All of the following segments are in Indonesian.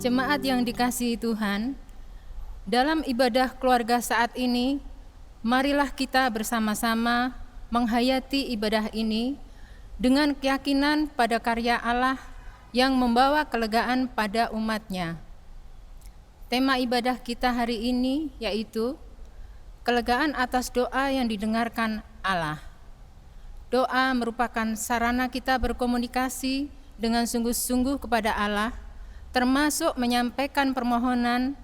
Jemaat yang dikasihi Tuhan, dalam ibadah keluarga saat ini, marilah kita bersama-sama menghayati ibadah ini dengan keyakinan pada karya Allah yang membawa kelegaan pada umat-Nya. Tema ibadah kita hari ini yaitu kelegaan atas doa yang didengarkan Allah. Doa merupakan sarana kita berkomunikasi dengan sungguh-sungguh kepada Allah, termasuk menyampaikan permohonan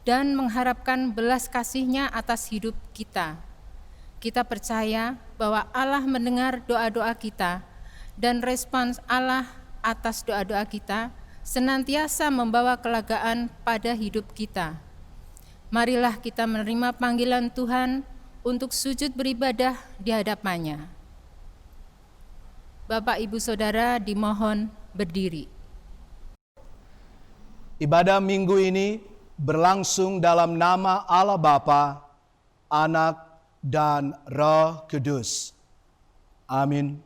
dan mengharapkan belas kasih-Nya atas hidup kita. Kita percaya bahwa Allah mendengar doa-doa kita dan respons Allah atas doa-doa kita senantiasa membawa kelegaan pada hidup kita. Marilah kita menerima panggilan Tuhan untuk sujud beribadah di hadapan-Nya. Bapak, Ibu, Saudara dimohon berdiri. Ibadah minggu ini berlangsung dalam nama Allah Bapa, Anak, dan Roh Kudus. Amin.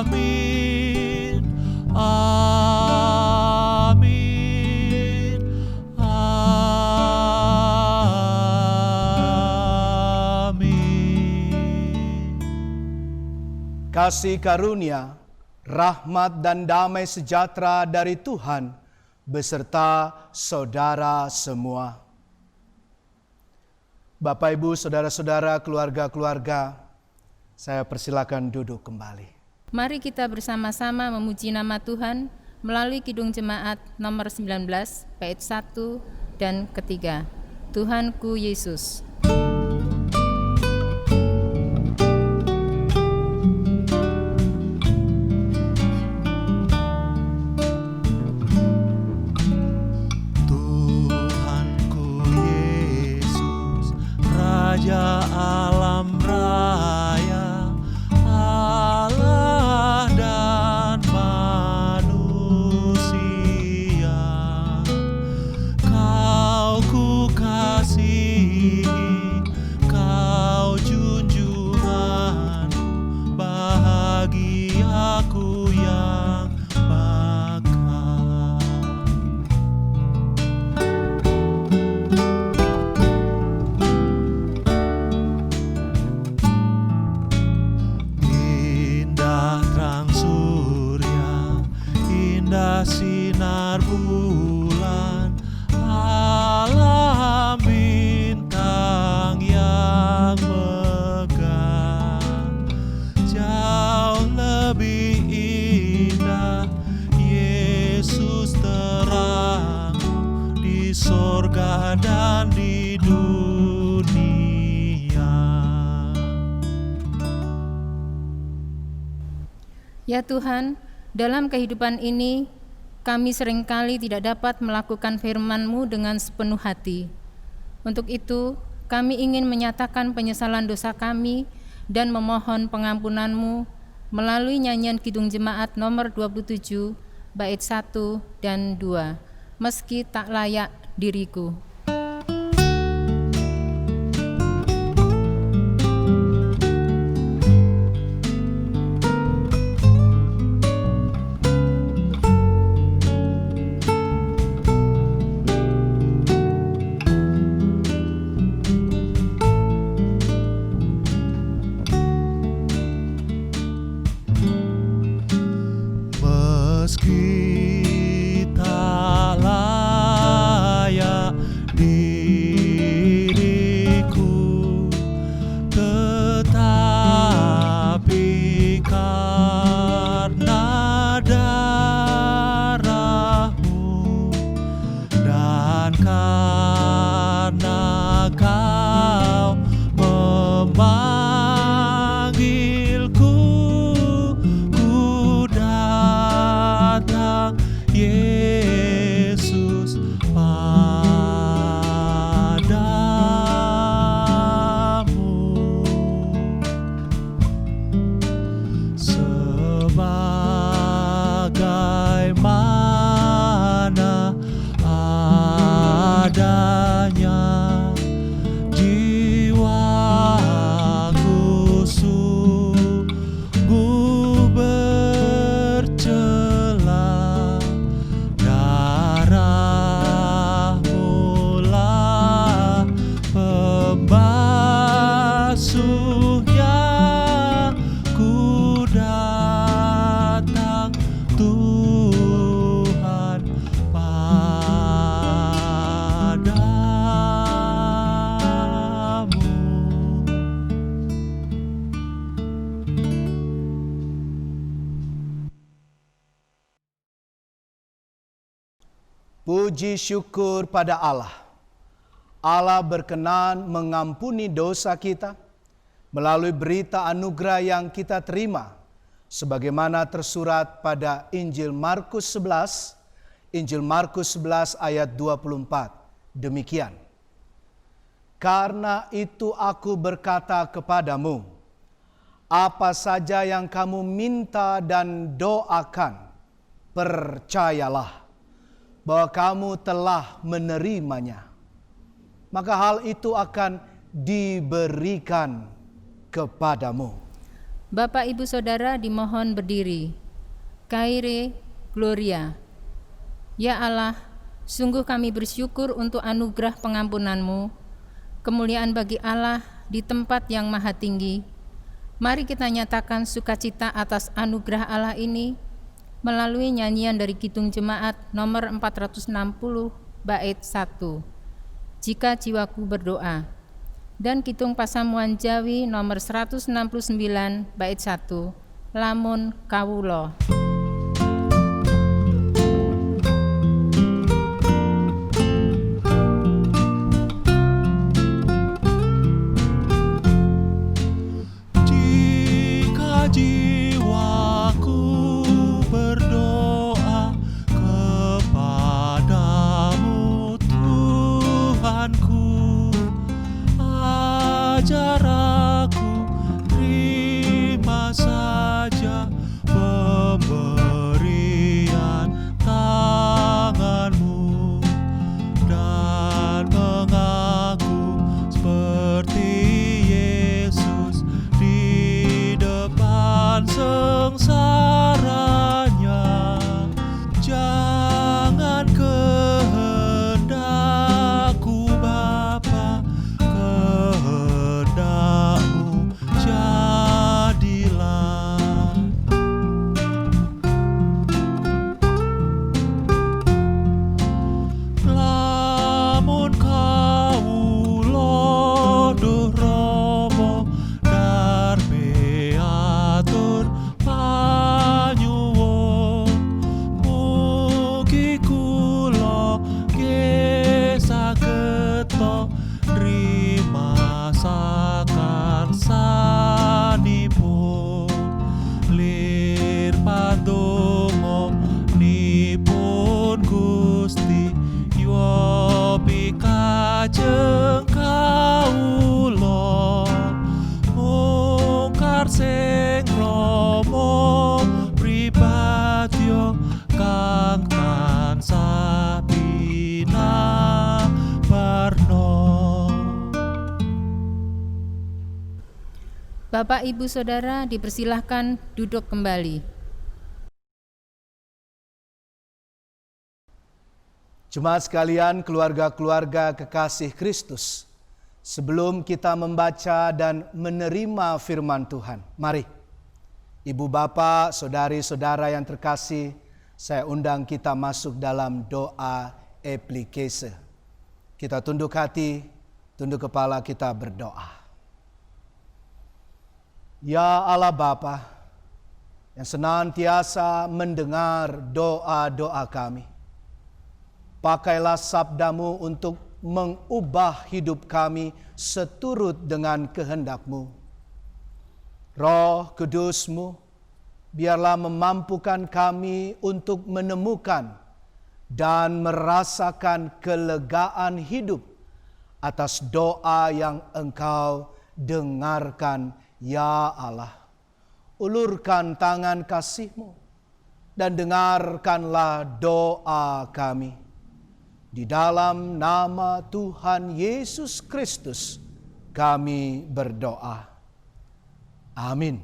Amin. Amin. Amin. Kasih karunia, rahmat dan damai sejahtera dari Tuhan beserta saudara semua. Bapak, Ibu, saudara-saudara, keluarga-keluarga, saya persilakan duduk kembali. Mari kita bersama-sama memuji nama Tuhan melalui Kidung Jemaat nomor 19, bait 1 dan ketiga. Tuhanku Yesus. Raja alam raya, Allah dan manusia, Kau ku kasihi, Kau junjungan, bahagiaku yang bakal. Sinar bulan, alam bintang yang megah, jauh lebih indah Yesus terang di sorga dan di dunia. Ya Tuhan, dalam kehidupan ini, kami seringkali tidak dapat melakukan firman-Mu dengan sepenuh hati. Untuk itu, kami ingin menyatakan penyesalan dosa kami dan memohon pengampunan-Mu melalui nyanyian Kidung Jemaat nomor 27, bait 1 dan 2, meski tak layak diriku. Meski tak layak diriku, tetapi karena darah-Mu dan karena Kau memanggilku, ku datang Yesus padamu. Sebagaimana adanya pembasuhnya, ku datang Tuhan padamu. Puji syukur pada Allah. Allah berkenan mengampuni dosa kita melalui berita anugerah yang kita terima, sebagaimana tersurat pada Injil Markus 11 ayat 24. Demikian. Karena itu aku berkata kepadamu, apa saja yang kamu minta dan doakan, percayalah bahwa kamu telah menerimanya, maka hal itu akan diberikan kepadamu. Bapak, Ibu, Saudara dimohon berdiri. Kyrie Gloria. Ya Allah, sungguh kami bersyukur untuk anugerah pengampunan-Mu, kemuliaan bagi Allah di tempat yang maha tinggi. Mari kita nyatakan sukacita atas anugerah Allah ini melalui nyanyian dari Kidung Jemaat nomor 460 bait 1. Jika jiwaku berdoa, dan Kidung Pasamuan Jawi nomor 169 bait 1, Lamun Kawulo. Jika jiwaku berdoa kepadamu Tuhanku, ajar aku terima saja pemberian tanganmu, dan mengaku seperti Yesus di depan sengsaranya. Jangan kehendakku Bapa, kehendakmu jadilah. Lamun kawula duh Rama darbe atur panyuwun, mugi kula nggih sageta nrima sakarsanipun. Lir pandonga nipun Gusti, yo pikajeng kawula, mungkar sing Rama pribadya kang tansah binabarna. Bapak, Ibu, Saudara dipersilahkan duduk kembali. Jemaat sekalian, keluarga-keluarga kekasih Kristus, sebelum kita membaca dan menerima firman Tuhan, mari Ibu, Bapak, Saudari-saudara yang terkasih, saya undang kita masuk dalam doa eplikese. Kita tunduk hati, tunduk kepala, kita berdoa. Ya Allah Bapa, yang senantiasa mendengar doa-doa kami, pakailah sabdamu untuk mengubah hidup kami seturut dengan kehendak-Mu. Roh Kudus-Mu, biarlah memampukan kami untuk menemukan dan merasakan kelegaan hidup atas doa yang Engkau dengarkan, ya Allah. Ulurkan tangan kasih-Mu dan dengarkanlah doa kami. Di dalam nama Tuhan Yesus Kristus kami berdoa. Amin.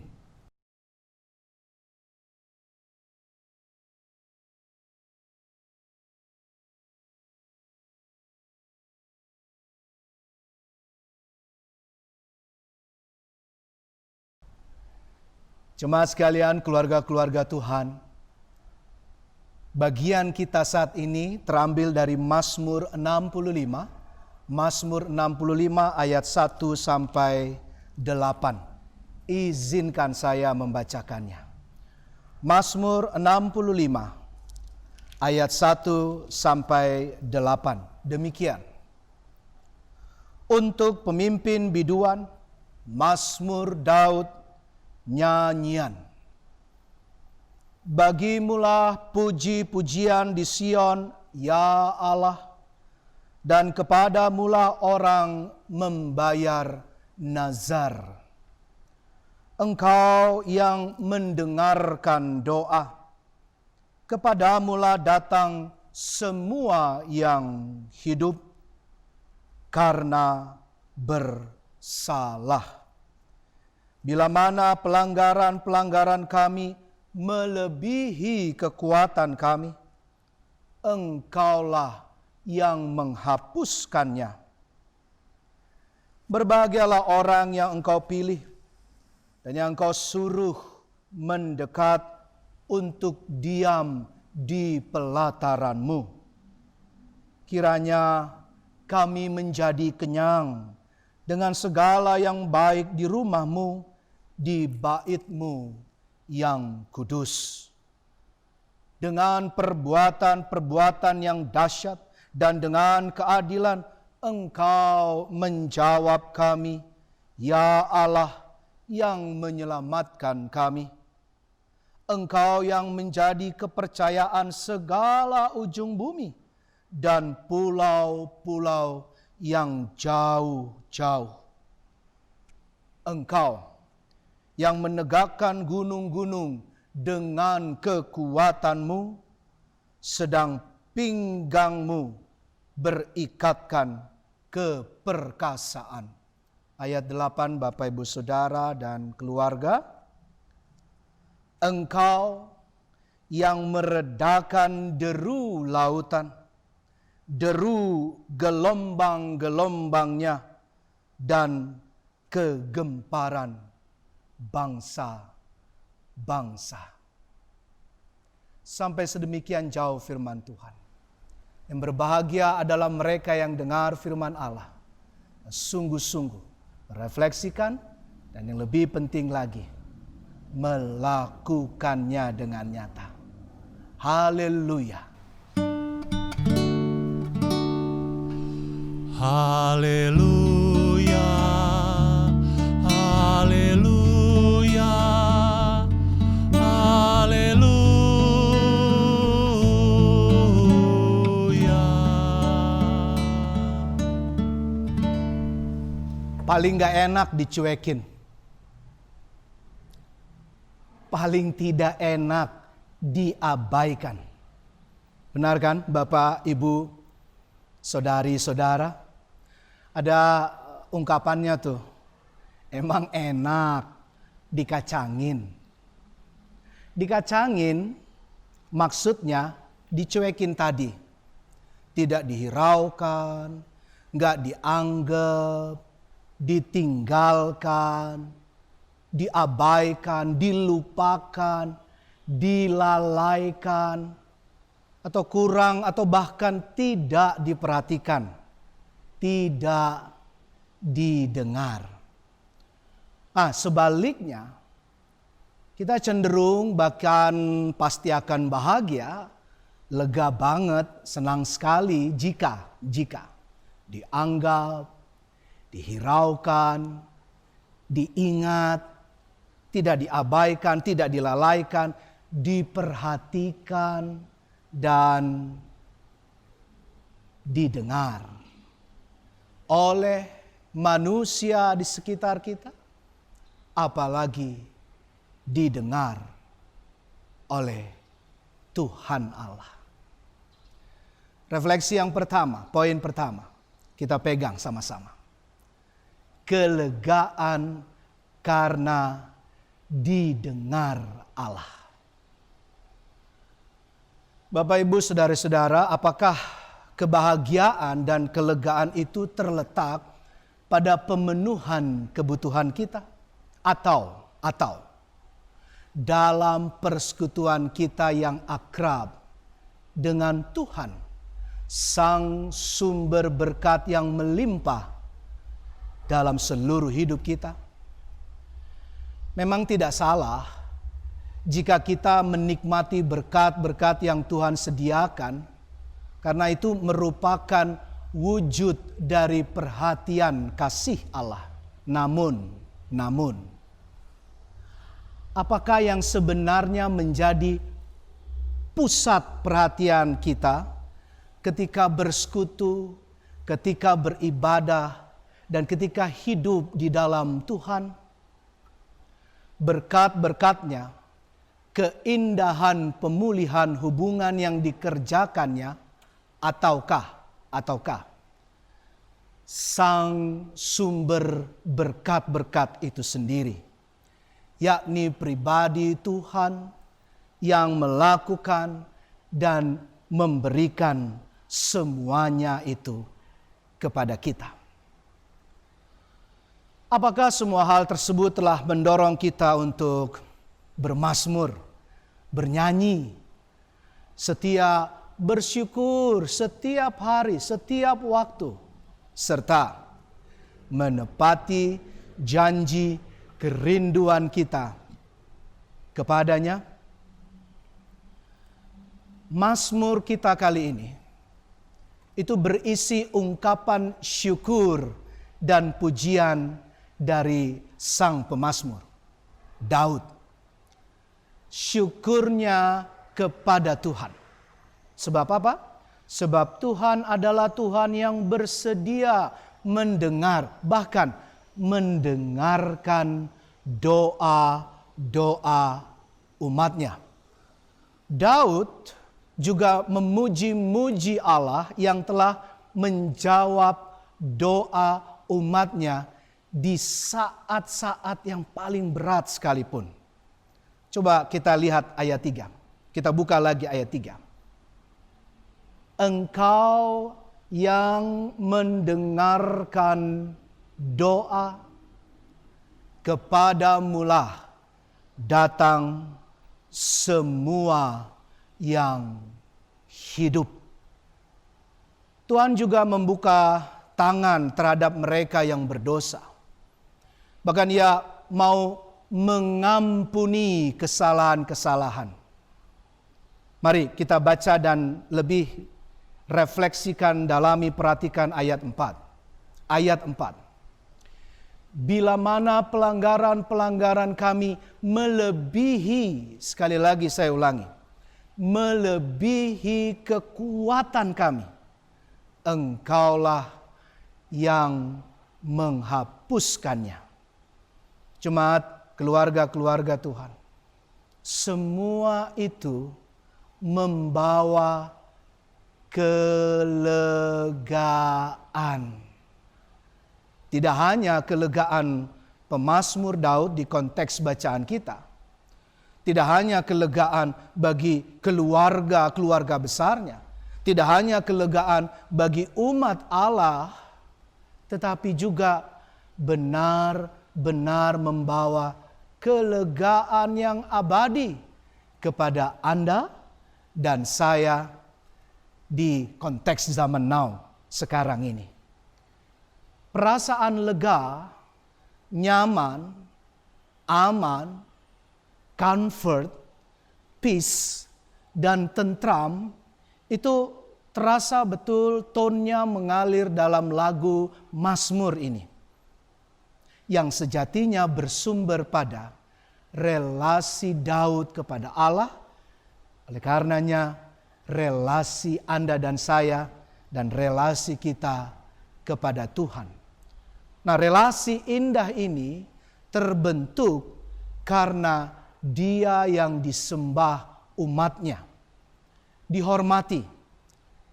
Jemaat sekalian, keluarga-keluarga Tuhan, bagian kita saat ini terambil dari Mazmur 65. Mazmur 65 ayat 1 sampai 8. Izinkan saya membacakannya. Mazmur 65 ayat 1 sampai 8. Demikian. Untuk pemimpin biduan, Mazmur Daud, nyanyian. Bagimulah puji-pujian di Sion, ya Allah, dan kepadamulah orang membayar nazar. Engkau yang mendengarkan doa, kepadamulah datang semua yang hidup karena bersalah. Bila mana pelanggaran-pelanggaran kami melebihi kekuatan kami, Engkaulah yang menghapuskannya. Berbahagialah orang yang Engkau pilih dan yang Engkau suruh mendekat untuk diam di pelataran-Mu. Kiranya kami menjadi kenyang dengan segala yang baik di rumah-Mu, di bait-Mu yang kudus. Dengan perbuatan-perbuatan yang dahsyat dan dengan keadilan Engkau menjawab kami, ya Allah yang menyelamatkan kami. Engkau yang menjadi kepercayaan segala ujung bumi dan pulau-pulau yang jauh-jauh. Engkau yang menegakkan gunung-gunung dengan kekuatan-Mu, sedang pinggang-Mu berikatkan keperkasaan. Ayat 8 Bapak Ibu Saudara dan keluarga. Engkau yang meredakan deru lautan, deru gelombang-gelombangnya, dan kegemparan bangsa-bangsa. Sampai sedemikian jauh firman Tuhan. Yang berbahagia adalah mereka yang dengar firman Allah, sungguh-sungguh merefleksikan, dan yang lebih penting lagi, melakukannya dengan nyata. Haleluya. Haleluya, haleluya, haleluya. Paling gak enak dicuekin. Paling tidak enak diabaikan. Benar kan Bapak, Ibu, saudari-saudara? Ada ungkapannya tuh, emang enak dikacangin. Dikacangin maksudnya dicuekin tadi. Tidak dihiraukan, gak dianggap, ditinggalkan, diabaikan, dilupakan, dilalaikan, atau kurang atau bahkan tidak diperhatikan, tidak didengar. Sebaliknya, kita cenderung bahkan pasti akan bahagia, lega banget, senang sekali jika dianggap, dihiraukan, diingat, tidak diabaikan, tidak dilalaikan, diperhatikan, dan didengar oleh manusia di sekitar kita, apalagi didengar oleh Tuhan Allah. Refleksi yang pertama, poin pertama, kita pegang sama-sama. Kelegaan karena didengar Allah. Bapak, Ibu, saudara-saudara, apakah kebahagiaan dan kelegaan itu terletak pada pemenuhan kebutuhan kita? Atau dalam persekutuan kita yang akrab dengan Tuhan, Sang sumber berkat yang melimpah dalam seluruh hidup kita. Memang tidak salah jika kita menikmati berkat-berkat yang Tuhan sediakan, karena itu merupakan wujud dari perhatian kasih Allah. Namun, apakah yang sebenarnya menjadi pusat perhatian kita ketika bersekutu, ketika beribadah, dan ketika hidup di dalam Tuhan? Berkat-berkatnya, keindahan pemulihan hubungan yang dikerjakannya, ataukah Sang sumber berkat-berkat itu sendiri, yakni pribadi Tuhan yang melakukan dan memberikan semuanya itu kepada kita. Apakah semua hal tersebut telah mendorong kita untuk bermazmur, bernyanyi, setia bersyukur setiap hari, setiap waktu, serta menepati janji kerinduan kita kepadanya? Mazmur kita kali ini itu berisi ungkapan syukur dan pujian dari sang pemazmur, Daud. Syukurnya kepada Tuhan. Sebab apa? Sebab Tuhan adalah Tuhan yang bersedia mendengar, bahkan mendengarkan doa-doa umatnya. Daud juga memuji-muji Allah yang telah menjawab doa umatnya di saat-saat yang paling berat sekalipun. Coba kita lihat ayat 3. Kita buka lagi ayat 3. Engkau yang mendengarkan doa, kepadamulah datang semua yang hidup. Tuhan juga membuka tangan terhadap mereka yang berdosa. Bahkan Ia mau mengampuni kesalahan-kesalahan. Mari kita baca dan lebih refleksikan, dalami, perhatikan ayat 4. Ayat 4. Bila mana pelanggaran-pelanggaran kami melebihi, sekali lagi saya ulangi, melebihi kekuatan kami, Engkaulah yang menghapuskannya. Jemaat, keluarga-keluarga Tuhan, semua itu membawa kelegaan. Tidak hanya kelegaan pemazmur Daud di konteks bacaan kita. Tidak hanya kelegaan bagi keluarga-keluarga besarnya. Tidak hanya kelegaan bagi umat Allah, tetapi juga benar-benar membawa kelegaan yang abadi kepada Anda dan saya di konteks zaman now sekarang ini. Perasaan lega, nyaman, aman, comfort, peace, dan tentram itu terasa betul tonnya mengalir dalam lagu Mazmur ini, yang sejatinya bersumber pada relasi Daud kepada Allah. Oleh karenanya relasi Anda dan saya dan relasi kita kepada Tuhan. Nah, relasi indah ini terbentuk karena Dia yang disembah umatnya, dihormati,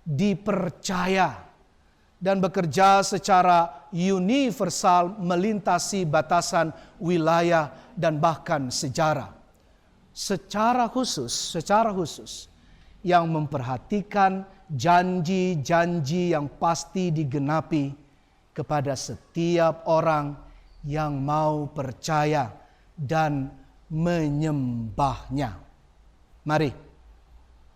dipercaya, dan bekerja secara universal melintasi batasan wilayah dan bahkan sejarah. Secara khusus yang memperhatikan janji-janji yang pasti digenapi kepada setiap orang yang mau percaya dan menyembahnya. Mari,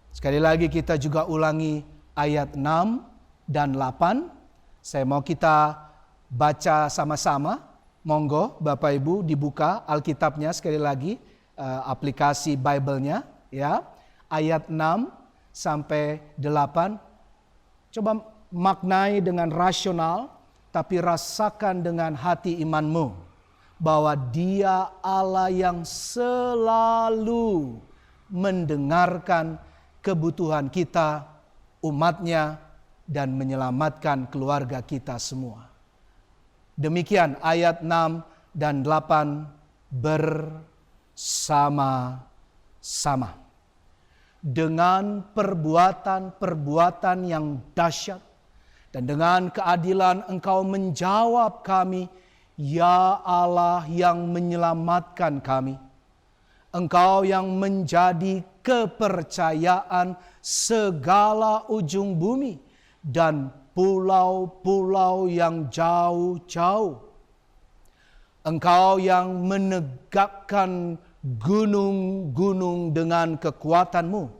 sekali lagi kita juga ulangi ayat 6 dan 8. Saya mau kita baca sama-sama. Monggo Bapak Ibu dibuka Alkitabnya sekali lagi, aplikasi Bible-nya ya. Ayat 6 sampai 8. Coba maknai dengan rasional, tapi rasakan dengan hati imanmu bahwa Dia Allah yang selalu mendengarkan kebutuhan kita, umatnya, dan menyelamatkan keluarga kita semua. Demikian ayat 6 dan 8 bersama-sama. Dengan perbuatan-perbuatan yang dahsyat dan dengan keadilan Engkau menjawab kami, ya Allah yang menyelamatkan kami. Engkau yang menjadi kepercayaan segala ujung bumi dan pulau-pulau yang jauh-jauh. Engkau yang menegakkan gunung-gunung dengan kekuatan-Mu,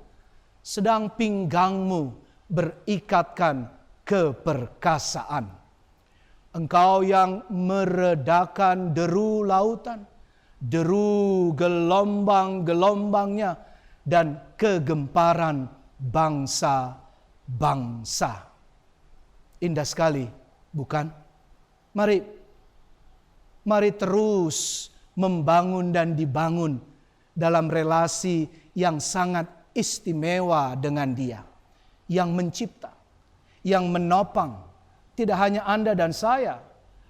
sedang pinggangmu berikatkan keperkasaan. Engkau yang meredakan deru lautan, deru gelombang-gelombangnya, dan kegemparan bangsa-bangsa. Indah sekali, bukan? Mari terus membangun dan dibangun dalam relasi yang sangat istimewa dengan Dia, yang mencipta, yang menopang, tidak hanya Anda dan saya,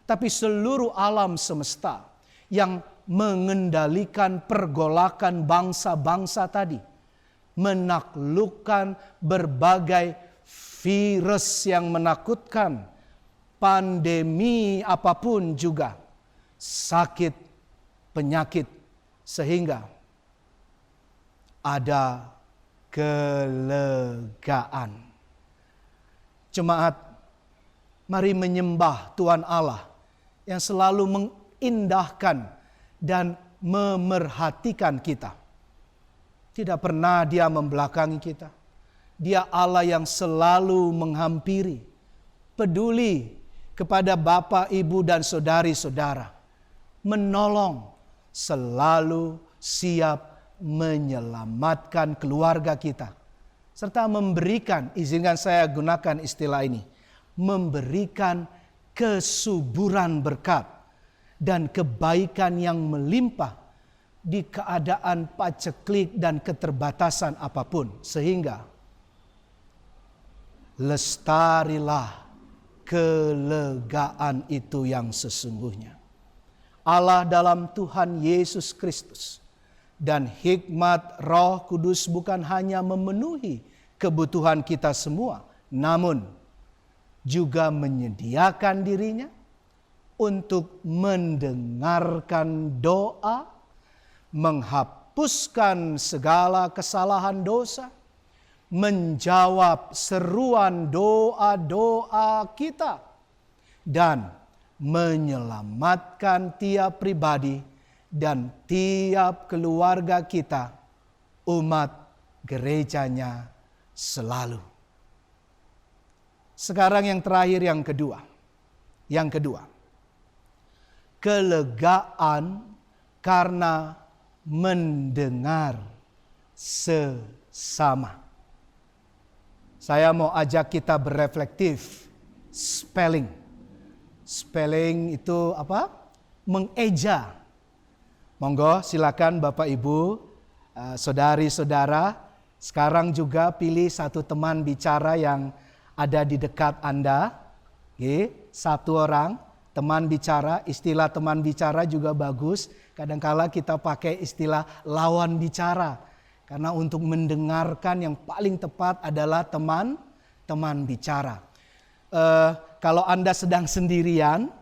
tapi seluruh alam semesta, yang mengendalikan pergolakan bangsa-bangsa tadi, menaklukkan berbagai virus yang menakutkan, pandemi apapun juga, sakit, penyakit, sehingga ada kelegaan. Jemaat, mari menyembah Tuhan Allah yang selalu mengindahkan dan memerhatikan kita. Tidak pernah Dia membelakangi kita. Dia Allah yang selalu menghampiri, peduli kepada Bapak, Ibu, dan saudari-saudara, menolong, selalu siap menyelamatkan keluarga kita, serta memberikan, izinkan saya gunakan istilah ini, memberikan kesuburan berkat dan kebaikan yang melimpah di keadaan paceklik dan keterbatasan apapun, sehingga lestarilah kelegaan itu yang sesungguhnya. Allah dalam Tuhan Yesus Kristus dan hikmat Roh Kudus bukan hanya memenuhi kebutuhan kita semua, namun juga menyediakan dirinya untuk mendengarkan doa, menghapuskan segala kesalahan dosa, menjawab seruan doa-doa kita, dan menyelamatkan tiap pribadi dan tiap keluarga kita, umat gerejanya selalu. Sekarang yang terakhir, yang kedua. Kelegaan karena mendengar sesama. Saya mau ajak kita bereflektif. Spelling itu apa? Mengeja. Monggo silakan Bapak Ibu, saudari-saudara, sekarang juga pilih satu teman bicara yang ada di dekat Anda. Satu orang teman bicara, istilah teman bicara juga bagus. Kadangkala kita pakai istilah lawan bicara. Karena untuk mendengarkan yang paling tepat adalah teman bicara. Kalau Anda sedang sendirian,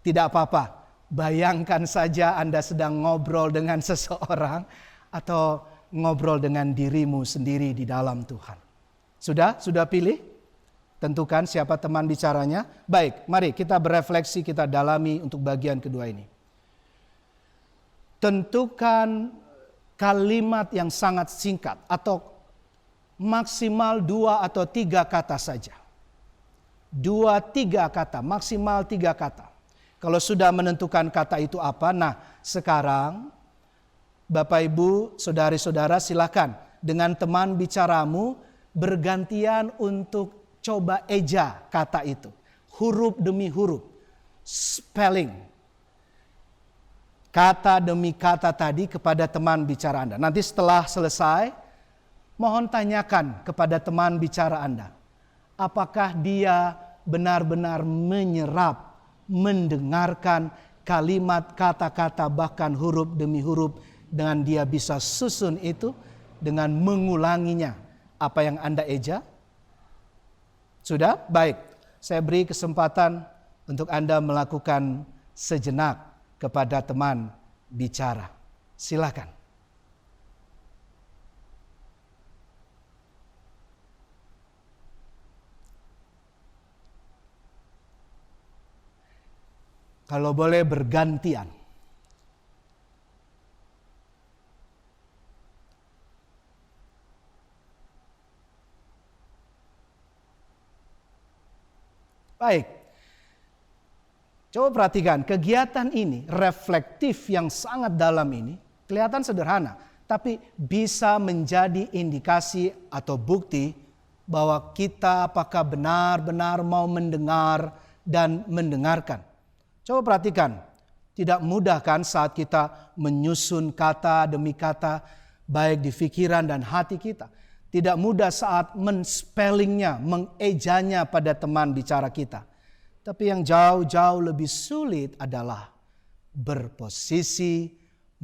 tidak apa-apa. Bayangkan saja Anda sedang ngobrol dengan seseorang atau ngobrol dengan dirimu sendiri di dalam Tuhan. Sudah pilih? Tentukan siapa teman bicaranya. Baik, mari kita berefleksi, kita dalami untuk bagian kedua ini. tentukan kalimat yang sangat singkat atau maksimal 2 atau 3 kata saja. 2-3 kata, maksimal 3 kata. Kalau sudah menentukan kata itu apa, nah sekarang Bapak Ibu, saudari-saudara silakan dengan teman bicaramu bergantian untuk coba eja kata itu. Huruf demi huruf, spelling. Kata demi kata tadi kepada teman bicara Anda. Nanti setelah selesai, mohon tanyakan kepada teman bicara Anda. Apakah dia benar-benar menyerap, mendengarkan kalimat, kata-kata, bahkan huruf demi huruf, dengan dia bisa susun itu dengan mengulanginya. Apa yang Anda eja? Sudah? Baik. Saya beri kesempatan untuk Anda melakukan sejenak kepada teman bicara. Silakan. Kalau boleh bergantian. Baik. Coba perhatikan kegiatan ini, reflektif yang sangat dalam ini, kelihatan sederhana, tapi bisa menjadi indikasi atau bukti bahwa kita apakah benar-benar mau mendengar dan mendengarkan. Coba perhatikan, tidak mudah kan saat kita menyusun kata demi kata, baik di pikiran dan hati kita. Tidak mudah saat men-spellingnya, mengejanya pada teman bicara kita. Tapi yang jauh-jauh lebih sulit adalah berposisi,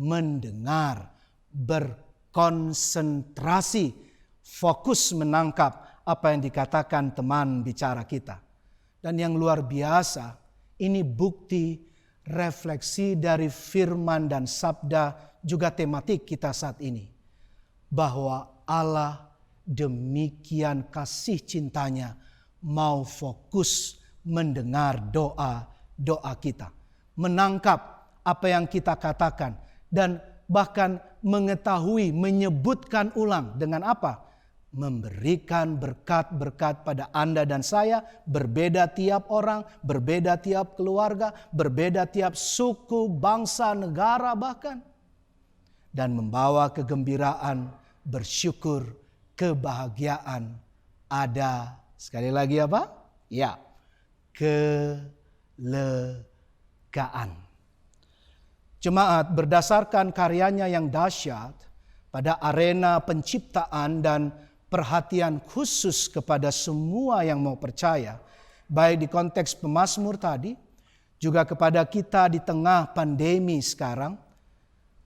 mendengar, berkonsentrasi, fokus menangkap apa yang dikatakan teman bicara kita. Dan yang luar biasa, ini bukti refleksi dari firman dan sabda juga tematik kita saat ini. Bahwa Allah demikian kasih cintanya mau fokus mendengar doa kita. Menangkap apa yang kita katakan dan bahkan mengetahui, menyebutkan ulang dengan apa? Memberikan berkat-berkat pada Anda dan saya, berbeda tiap orang, berbeda tiap keluarga, berbeda tiap suku, bangsa, negara bahkan. Dan membawa kegembiraan, bersyukur, kebahagiaan. Ada, sekali lagi apa? Ya, kelegaan. Jemaat berdasarkan karyanya yang dahsyat pada arena penciptaan dan perhatian khusus kepada semua yang mau percaya, baik di konteks pemazmur tadi, juga kepada kita di tengah pandemi sekarang,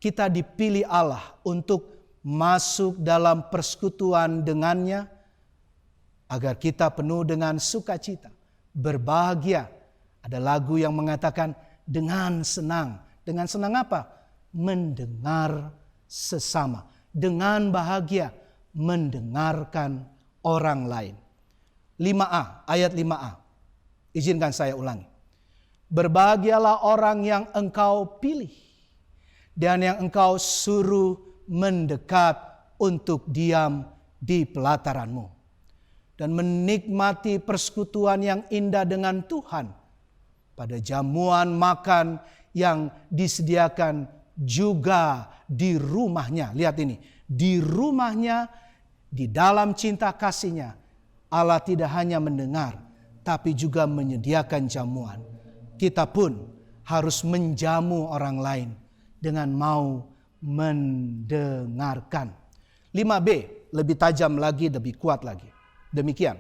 kita dipilih Allah untuk masuk dalam persekutuan dengannya, agar kita penuh dengan sukacita, berbahagia. Ada lagu yang mengatakan dengan senang. Dengan senang apa? Mendengar sesama. Dengan bahagia mendengarkan orang lain. 5a, ayat 5a. Izinkan saya ulangi. Berbahagialah orang yang engkau pilih dan yang engkau suruh mendekat untuk diam di pelataranmu. Dan menikmati persekutuan yang indah dengan Tuhan pada jamuan makan yang disediakan juga di rumahnya. Lihat ini, di rumahnya, di dalam cinta kasihnya, Allah tidak hanya mendengar, tapi juga menyediakan jamuan. Kita pun harus menjamu orang lain dengan mau mendengarkan. 5b, lebih tajam lagi, lebih kuat lagi. Demikian,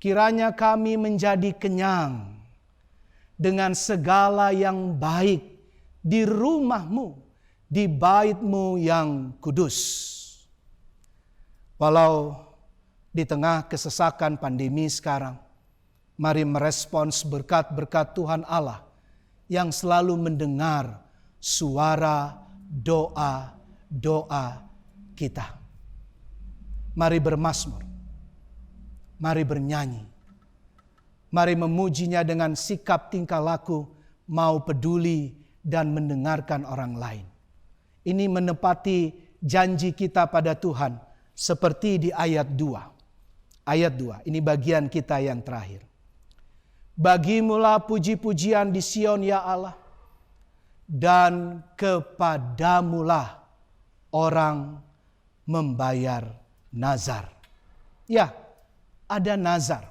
kiranya kami menjadi kenyang dengan segala yang baik di rumahmu, di baitmu yang kudus. Walau di tengah kesesakan pandemi sekarang, mari merespons berkat-berkat Tuhan Allah yang selalu mendengar suara doa-doa kita. Mari bermazmur, mari bernyanyi, mari memujinya dengan sikap tingkah laku, mau peduli dan mendengarkan orang lain. ini menepati janji kita pada Tuhan seperti di ayat 2. Ayat 2, ini bagian kita yang terakhir. Bagimulah puji-pujian di Sion ya Allah, dan kepadamulah orang membayar nazar. Ya, ada nazar.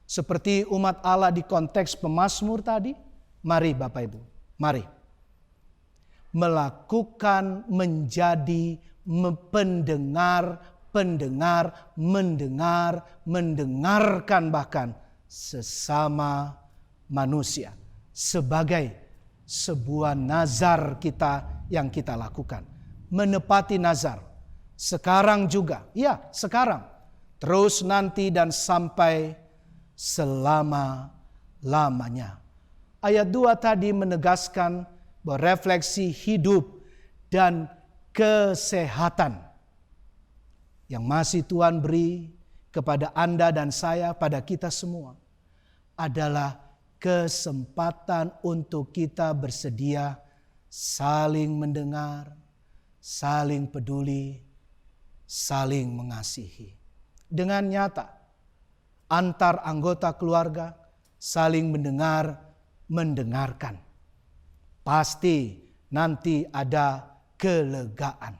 Seperti umat Allah di konteks pemazmur tadi. Mari Bapak Ibu, mari. Melakukan menjadi mendengarkan bahkan sesama manusia. Sebagai sebuah nazar kita yang kita lakukan. Menepati nazar. Sekarang juga, ya sekarang. Terus nanti dan sampai selama-lamanya. Ayat 2 tadi menegaskan berefleksi hidup dan kesehatan yang masih Tuhan beri kepada Anda dan saya, pada kita semua, adalah kesempatan untuk kita bersedia saling mendengar, saling peduli, saling mengasihi. Dengan nyata, antar anggota keluarga saling mendengarkan. Pasti nanti ada kelegaan.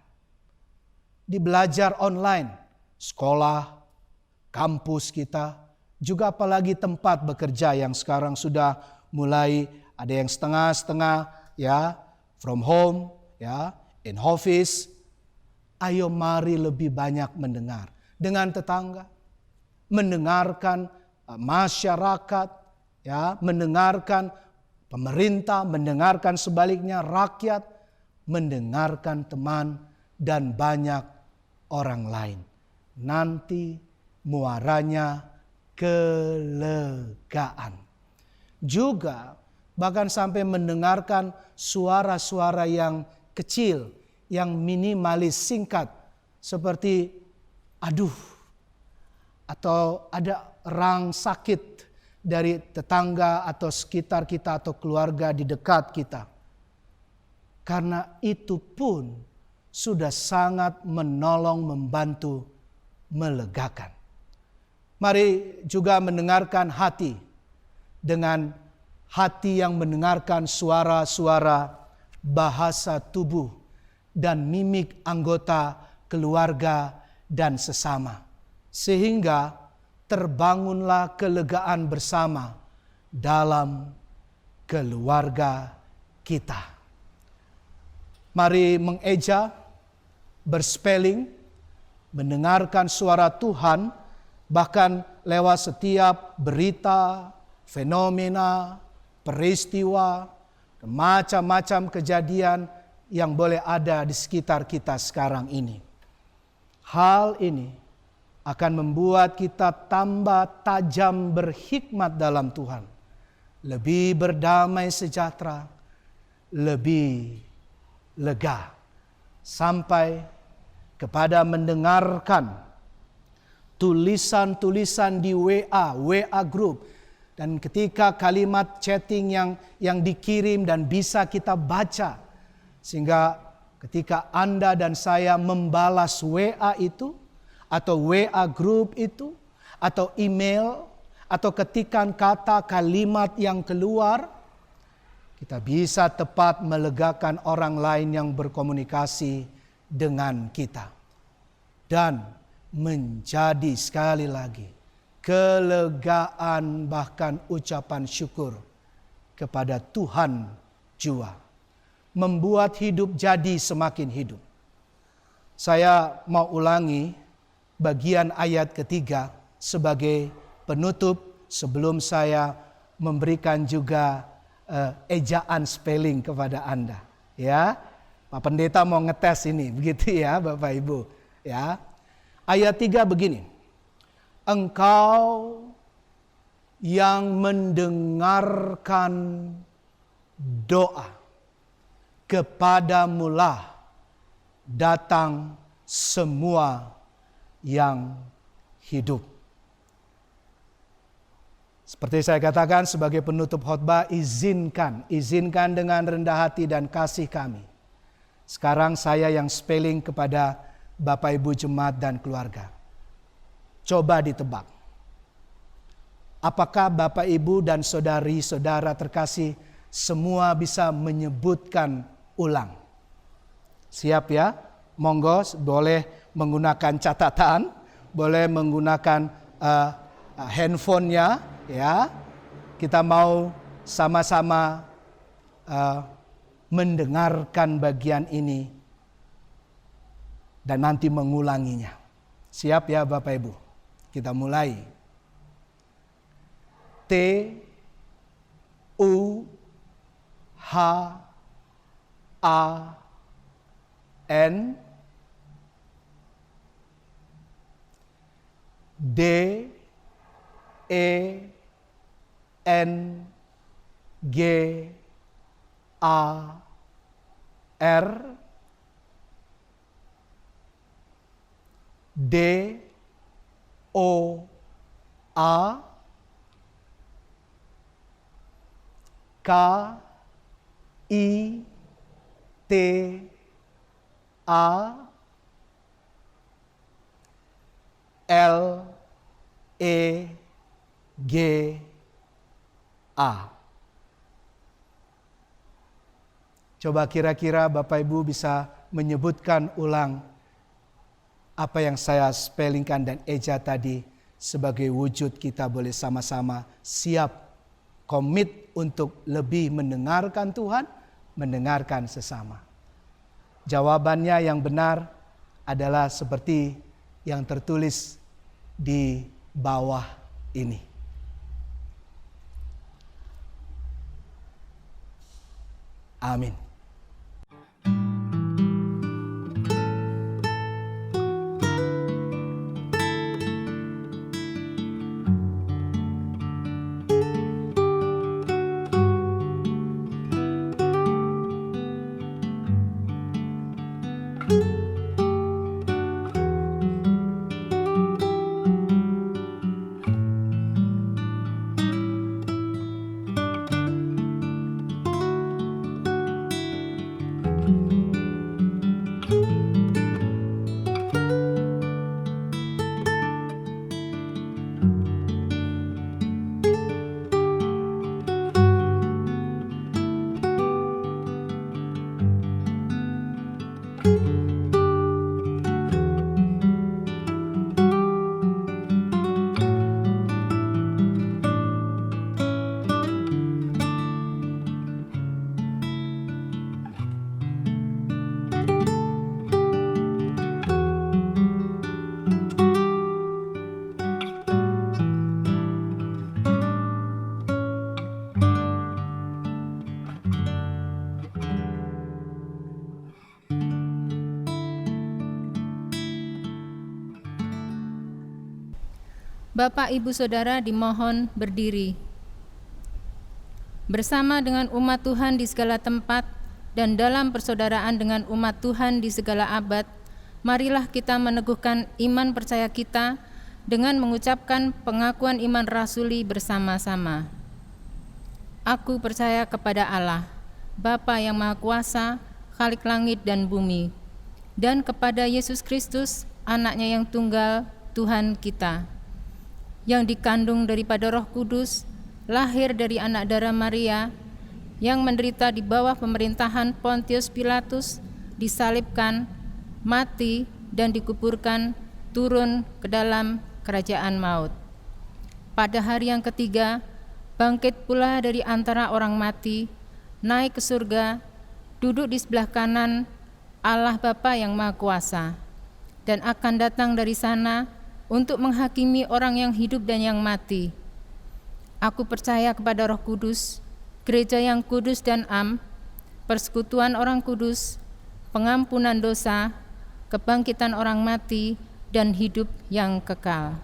Di belajar online, sekolah, kampus kita, juga apalagi tempat bekerja yang sekarang sudah mulai ada yang setengah-setengah, ya, from home, ya, in office. Ayo mari lebih banyak mendengar dengan tetangga, mendengarkan masyarakat, ya, mendengarkan pemerintah, mendengarkan sebaliknya rakyat, mendengarkan teman dan banyak orang lain. Nanti muaranya kelegaan. Juga bahkan sampai mendengarkan suara-suara yang kecil, yang minimalis, singkat, seperti aduh, atau ada rang sakit dari tetangga atau sekitar kita atau keluarga di dekat kita. Karena itu pun sudah sangat menolong, membantu, melegakan. Mari juga mendengarkan hati, dengan hati yang mendengarkan suara-suara bahasa tubuh dan mimik anggota keluarga dan sesama. Sehingga terbangunlah kelegaan bersama dalam keluarga kita. Mari mengeja, berspelling, mendengarkan suara Tuhan, bahkan lewat setiap berita, fenomena, peristiwa, macam-macam kejadian yang boleh ada di sekitar kita sekarang ini. Hal ini akan membuat kita tambah tajam berhikmat dalam Tuhan. Lebih berdamai sejahtera, lebih lega. Sampai kepada mendengarkan tulisan-tulisan di WA group. Dan ketika kalimat chatting yang dikirim dan bisa kita baca. Sehingga ketika Anda dan saya membalas WA itu, atau WA group itu, atau email, atau ketikan kata kalimat yang keluar, kita bisa tepat melegakan orang lain yang berkomunikasi dengan kita. Dan menjadi sekali lagi kelegaan, bahkan ucapan syukur kepada Tuhan jua. Membuat hidup jadi semakin hidup. Saya mau ulangi bagian ayat ketiga sebagai penutup sebelum saya memberikan juga ejaan spelling kepada Anda. Ya, Pak Pendeta mau ngetes ini, begitu ya Bapak Ibu. Ya, ayat 3 begini. Engkau yang mendengarkan doa, kepadamulah datang semua yang hidup. Seperti saya katakan sebagai penutup khotbah, izinkan dengan rendah hati dan kasih kami. Sekarang saya yang spelling kepada Bapak Ibu jemaat dan keluarga. Coba ditebak. Apakah Bapak Ibu dan saudari-saudara terkasih semua bisa menyebutkan ulang? Siap ya? Monggo, boleh menggunakan catatan, boleh menggunakan handphonenya, ya. Kita mau sama-sama mendengarkan bagian ini dan nanti mengulanginya. Siap ya Bapak Ibu? Kita mulai. T U H A N D E N G A R D O A K I T A L E G A. Coba kira-kira Bapak Ibu bisa menyebutkan ulang apa yang saya spellingkan dan eja tadi sebagai wujud kita boleh sama-sama siap komit untuk lebih mendengarkan Tuhan, mendengarkan sesama. Jawabannya yang benar adalah seperti yang tertulis di bawah ini. Amin. Bapak, Ibu, Saudara dimohon berdiri. Bersama dengan umat Tuhan di segala tempat dan dalam persaudaraan dengan umat Tuhan di segala abad, marilah kita meneguhkan iman percaya kita dengan mengucapkan pengakuan iman rasuli bersama-sama. Aku percaya kepada Allah, Bapa yang Maha Kuasa, Khalik langit dan bumi, dan kepada Yesus Kristus, Anaknya yang tunggal, Tuhan kita, yang dikandung daripada Roh Kudus, lahir dari anak darah Maria, yang menderita di bawah pemerintahan Pontius Pilatus, disalibkan, mati, dan dikuburkan, turun ke dalam kerajaan maut. Pada hari yang ketiga, bangkit pula dari antara orang mati, naik ke surga, duduk di sebelah kanan Allah Bapa yang Maha Kuasa, dan akan datang dari sana untuk menghakimi orang yang hidup dan yang mati. Aku percaya kepada Roh Kudus, gereja yang kudus dan am, persekutuan orang kudus, pengampunan dosa, kebangkitan orang mati, dan hidup yang kekal.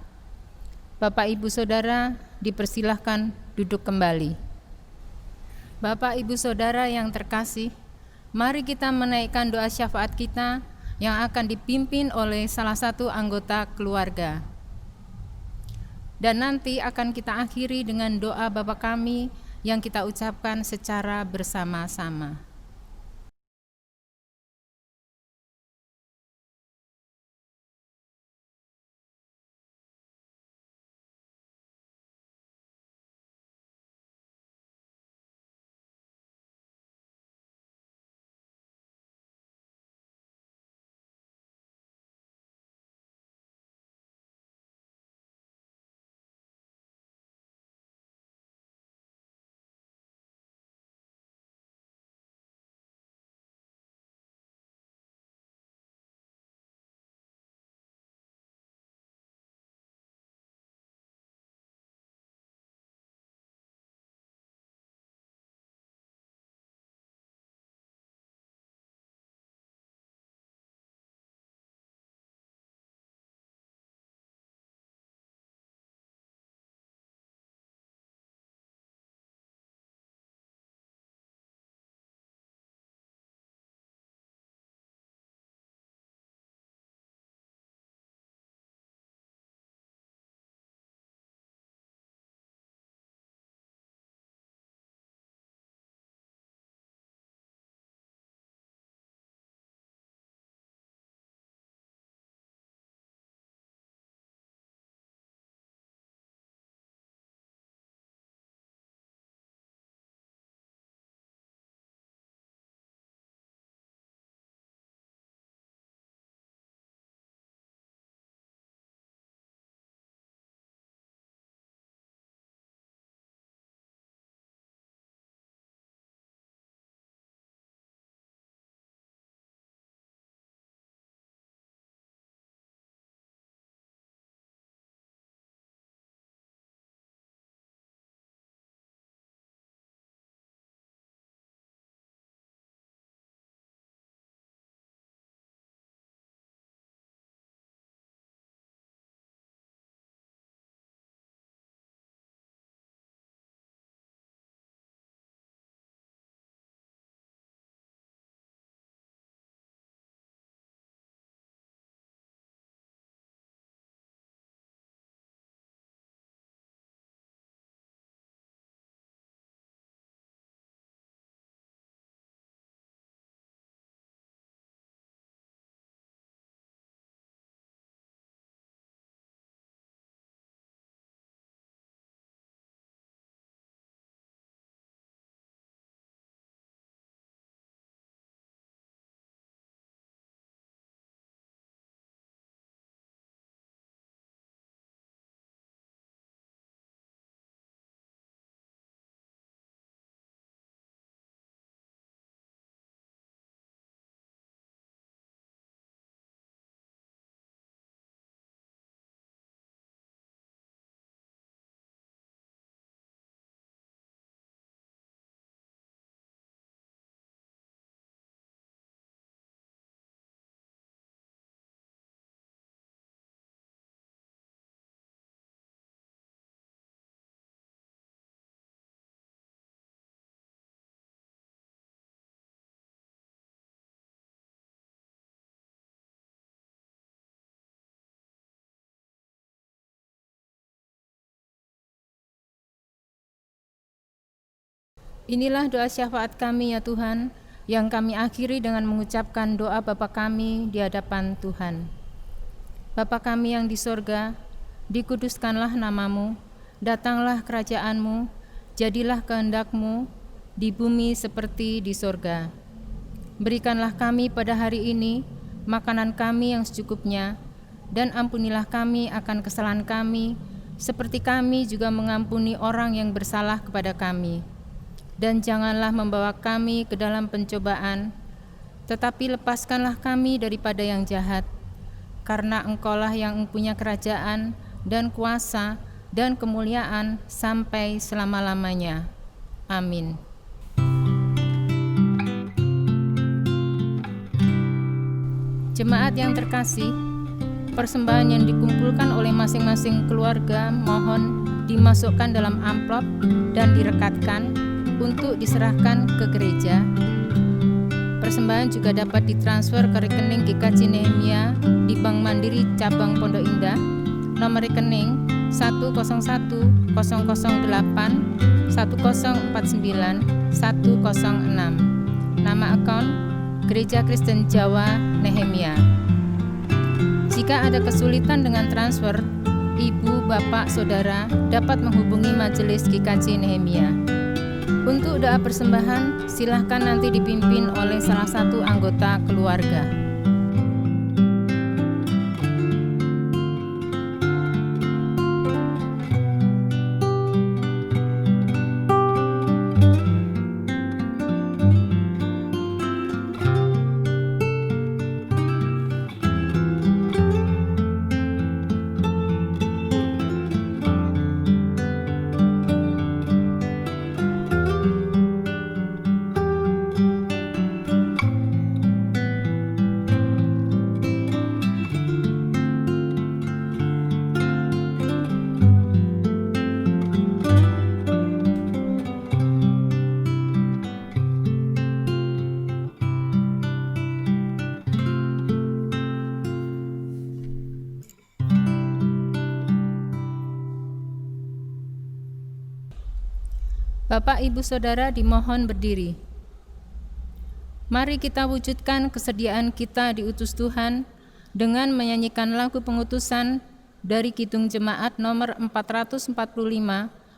Bapak, Ibu, Saudara, dipersilahkan duduk kembali. Bapak, Ibu, Saudara yang terkasih, mari kita menaikkan doa syafaat kita yang akan dipimpin oleh salah satu anggota keluarga. Dan nanti akan kita akhiri dengan doa Bapa kami yang kita ucapkan secara bersama-sama. Inilah doa syafaat kami ya Tuhan, yang kami akhiri dengan mengucapkan doa Bapa kami di hadapan Tuhan. Bapa kami yang di sorga, dikuduskanlah namamu, datanglah kerajaanmu, jadilah kehendak-Mu di bumi seperti di sorga. Berikanlah kami pada hari ini makanan kami yang secukupnya, dan ampunilah kami akan kesalahan kami, seperti kami juga mengampuni orang yang bersalah kepada kami. Dan janganlah membawa kami ke dalam pencobaan, tetapi lepaskanlah kami daripada yang jahat, karena Engkaulah yang mempunyai kerajaan dan kuasa dan kemuliaan sampai selama-lamanya. Amin. Jemaat yang terkasih, persembahan yang dikumpulkan oleh masing-masing keluarga mohon dimasukkan dalam amplop dan direkatkan untuk diserahkan ke gereja. Persembahan juga dapat ditransfer ke rekening GKJ Nehemia di Bank Mandiri Cabang Pondok Indah, nomor rekening 1010810491006. Nama akun Gereja Kristen Jawa Nehemia. Jika ada kesulitan dengan transfer, ibu, bapak, saudara dapat menghubungi majelis GKJ Nehemia. Untuk doa persembahan, silahkan nanti dipimpin oleh salah satu anggota keluarga. Bapak, Ibu, Saudara dimohon berdiri. Mari kita wujudkan kesediaan kita diutus Tuhan dengan menyanyikan lagu pengutusan dari Kidung Jemaat nomor 445,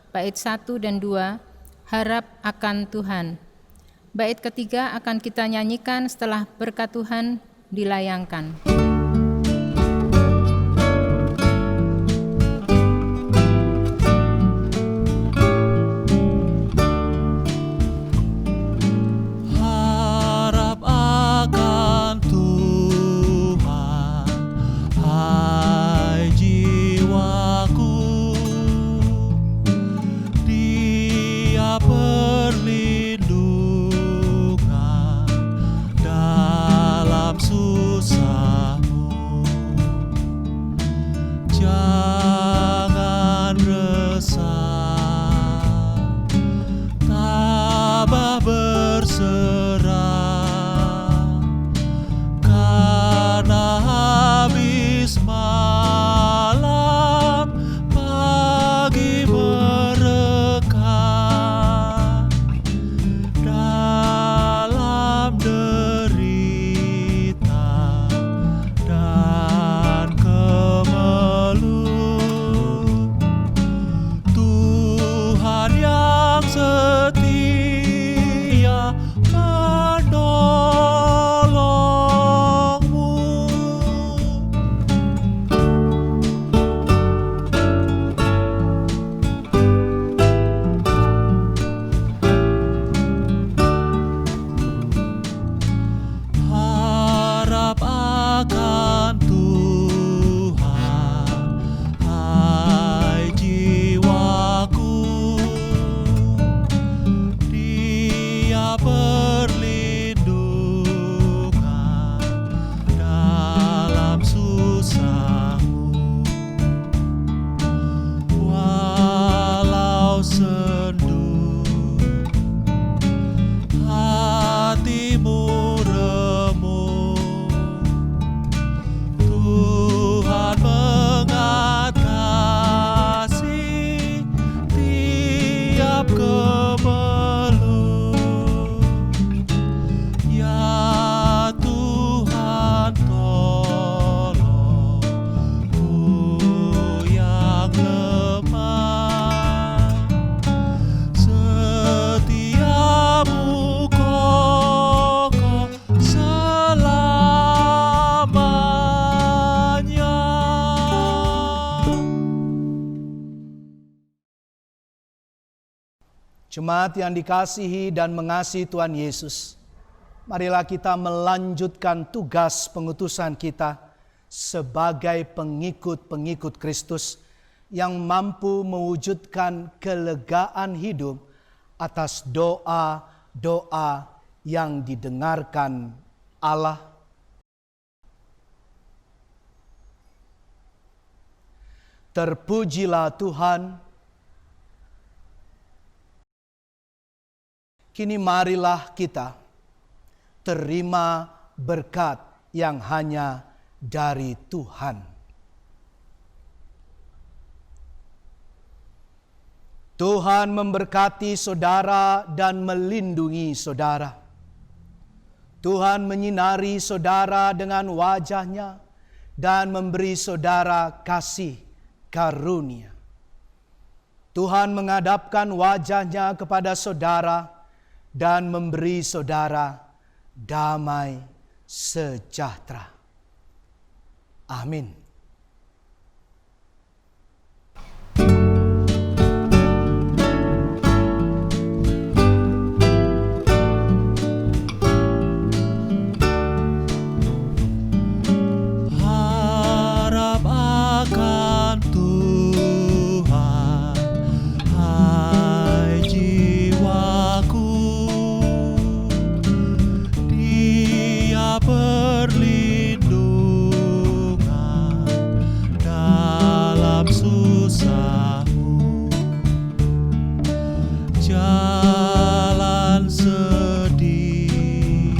bait 1 dan 2, Harap akan Tuhan. Bait ketiga akan kita nyanyikan setelah berkat Tuhan dilayangkan. Perlindungan dalam susah Jemaat yang dikasihi dan mengasihi Tuhan Yesus, marilah kita melanjutkan tugas pengutusan kita sebagai pengikut-pengikut Kristus yang mampu mewujudkan kelegaan hidup atas doa-doa yang didengarkan Allah. Terpujilah Tuhan. Kini marilah kita terima berkat yang hanya dari Tuhan. Tuhan memberkati saudara dan melindungi saudara. Tuhan menyinari saudara dengan wajah-Nya dan memberi saudara kasih karunia. Tuhan menghadapkan wajah-Nya kepada saudara dan memberi saudara damai sejahtera. Amin. Harap akan Tuhan, hai jiwaku. Dia perlindungan dalam susahmu. Jalan sedih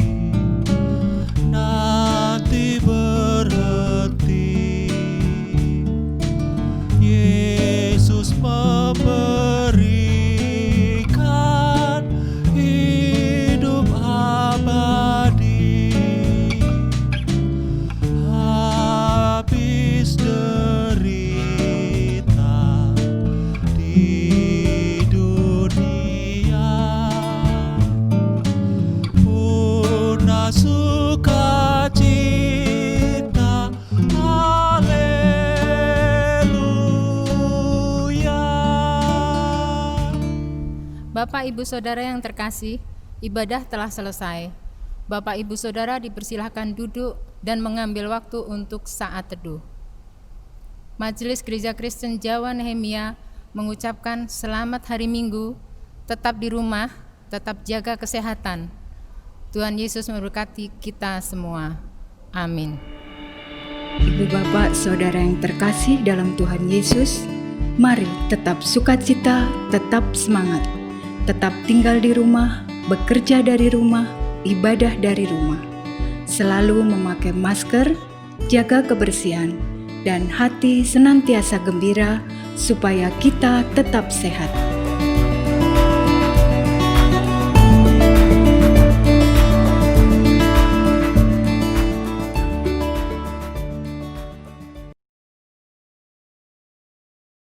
nanti berhenti. Yesus memberikan hidup abadi. Habis derita di dunia, punah sukacita. Haleluya. Bapak Ibu Saudara yang terkasih, ibadah telah selesai. Bapak Ibu Saudara dipersilahkan duduk dan mengambil waktu untuk saat teduh. Majelis Gereja Kristen Jawa Nehemia mengucapkan selamat hari Minggu, tetap di rumah, tetap jaga kesehatan. Tuhan Yesus memberkati kita semua. Amin. Ibu bapak saudara yang terkasih dalam Tuhan Yesus, mari tetap sukacita, tetap semangat, tetap tinggal di rumah, bekerja dari rumah, ibadah dari rumah. Selalu memakai masker, jaga kebersihan, dan hati senantiasa gembira supaya kita tetap sehat.